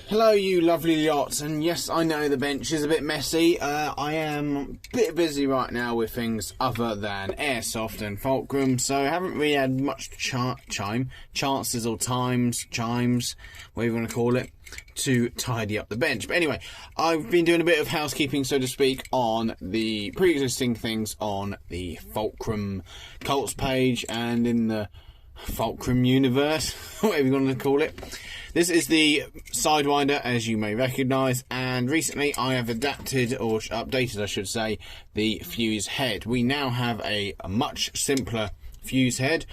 Hello you lovely yachts, and yes, I know the bench is a bit messy. I am a bit busy right now with things other than Airsoft and Fulcrum, so I haven't really had much chances or chimes, whatever you want to call it, to tidy up the bench. But anyway, I've been doing a bit of housekeeping, so to speak, on the pre-existing things on the Fulcrum Cults page and in the Fulcrum universe, whatever you want to call it. This is the Sidewinder, as you may recognise, and recently I have adapted, or updated I should say, the Fuze head. We now have a much simpler Fuze head,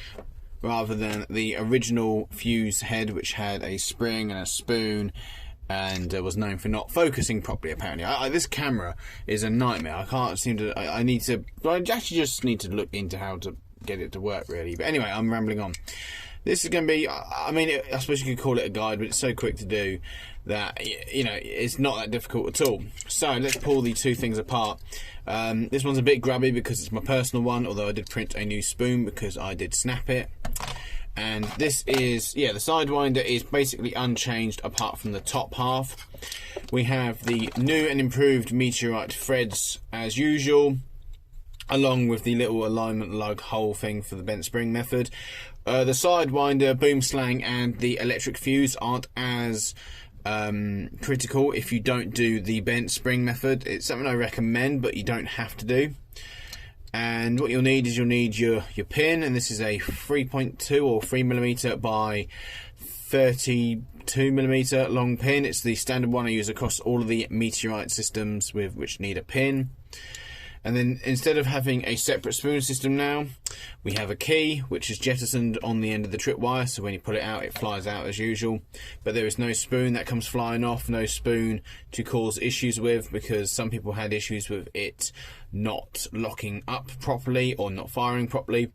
rather than the original Fuze head, which had a spring and a spoon, and was known for not focusing properly, apparently. This camera is a nightmare. I can't seem to... I actually just need to look into how to get it to work, really. But anyway, I'm rambling on. This is going to be, I mean, I suppose you could call it a guide, but it's so quick to do that, you know, it's not that difficult at all. So let's pull the two things apart. This one's a bit grubby because it's my personal one, although I did print a new spoon because I did snap it. And this is, yeah, the Sidewinder is basically unchanged apart from the top half. We have the new and improved Meteorite threads as usual, along with the little alignment lug hole thing for the bent spring method. The Sidewinder, boom slang and the electric fuse aren't as critical if you don't do the bent spring method. It's something I recommend, but you don't have to do. And what you'll need is your pin, and this is a 3.2 or 3mm by 32mm long pin. It's the standard one I use across all of the Meteorite systems with which need a pin. And then instead of having a separate spoon system now, we have a key which is jettisoned on the end of the tripwire, so when you pull it out it flies out as usual. But there is no spoon that comes flying off, no spoon to cause issues with, because some people had issues with it not locking up properly or not firing properly.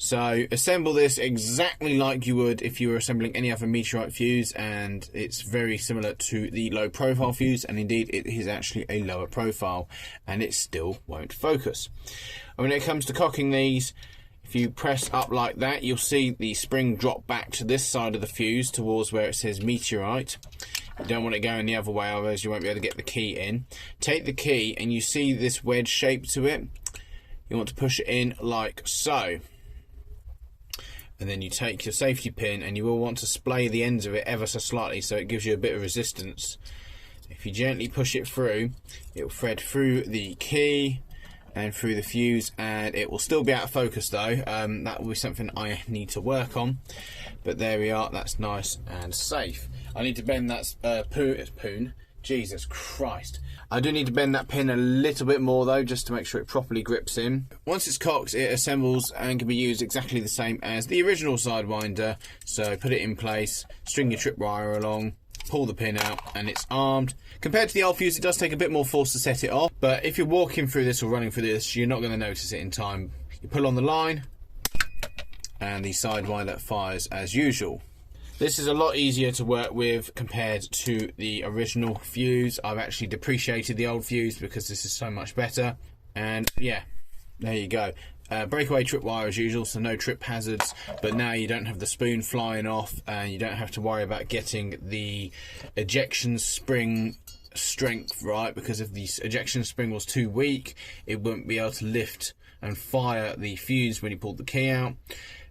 So assemble this exactly like you would if you were assembling any other Meteorite fuse, and it's very similar to the low profile fuse, and indeed it is actually a lower profile and it still won't focus. And when it comes to cocking these, if you press up like that, you'll see the spring drop back to this side of the fuse towards where it says Meteorite. You don't want it going the other way, otherwise you won't be able to get the key in. Take the key and you see this wedge shape to it. You want to push it in like so. And then you take your safety pin and you will want to splay the ends of it ever so slightly so it gives you a bit of resistance. If you gently push it through, it will thread through the key and through the fuse, and it will still be out of focus though. That will be something I need to work on. But there we are, that's nice and safe. I need to bend that poon. Jesus Christ. I do need to bend that pin a little bit more though, just to make sure it properly grips in. Once it's cocked, it assembles and can be used exactly the same as the original Sidewinder. So put it in place, string your tripwire along, pull the pin out, and it's armed. Compared to the old fuse, it does take a bit more force to set it off, but if you're walking through this or running through this, you're not going to notice it in time. You pull on the line, and the Sidewinder fires as usual. This is a lot easier to work with compared to the original fuse. I've actually depreciated the old fuse because this is so much better. And yeah, there you go. Breakaway tripwire as usual, so no trip hazards. But now you don't have the spoon flying off, and you don't have to worry about getting the ejection spring strength right, because if the ejection spring was too weak, it wouldn't be able to lift and fire the fuse when you pulled the key out.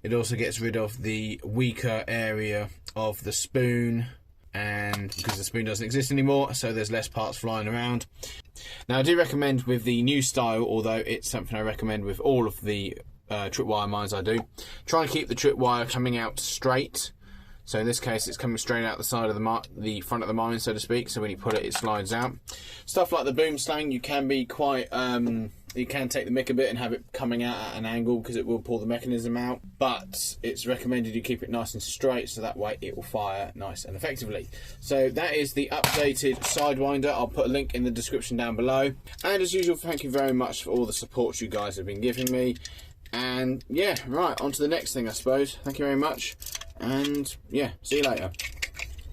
It also gets rid of the weaker area of the spoon, and because the spoon doesn't exist anymore, so there's less parts flying around. Now I do recommend with the new style, although it's something I recommend with all of the tripwire mines I do, try and keep the tripwire coming out straight. So in this case, it's coming straight out the side of the front of the mine, so to speak. So when you pull it, it slides out. Stuff like the boom slang, you can be quite, you can take the mick a bit and have it coming out at an angle because it will pull the mechanism out. But it's recommended you keep it nice and straight, so that way it will fire nice and effectively. So that is the updated Sidewinder. I'll put a link in the description down below. And as usual, thank you very much for all the support you guys have been giving me. And yeah, right, on to the next thing, I suppose. Thank you very much. And yeah, see you later.